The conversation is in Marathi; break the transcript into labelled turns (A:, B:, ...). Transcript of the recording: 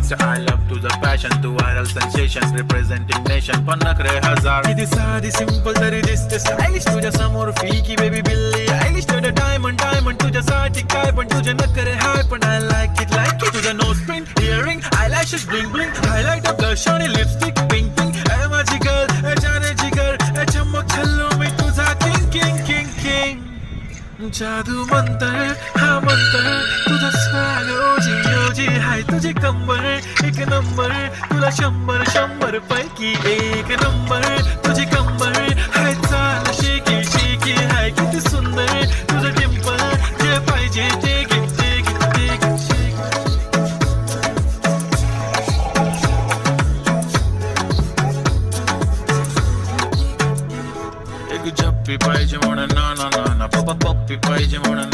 A: चा I love तुझं पॅशन तू व्हायरल सेन्सेशन रिप्रेझेंटिंग नेशन पण नखरे हजार किती साधी सिंपल तरी दिसते स्टायलिश तुझ्या समोर फीकी बेबी बिल्ली आयलिश तुझं डायमंड डायमंड तुझ्यासाठी काय पण तुझे नखरे हाय पण I like it तुझं nose pin earring eyelashes bling bling highlight blush आणि लिपस्टिक पिंक पिंक ए माझी गर्ल ए जाने जिगर ए चमक छल्लो मी तुझा किंग किंग किंग किंग जादू मंतर हा मंतर तुझा स्वॅग ओजी ओजी हाय तुझी कंबर एक नंबर तुला 100 पैकी एक नंबर तुझी कंबर हाय चाल शेकी शेकी हाय किती सुंदर तुझं डिंपल जे पाहिजे ते घे ते घे ते घे एक जप्पी पाहिजे म्हणून ना ना ना ना पप्पा पप्पी पाहिजे म्हणून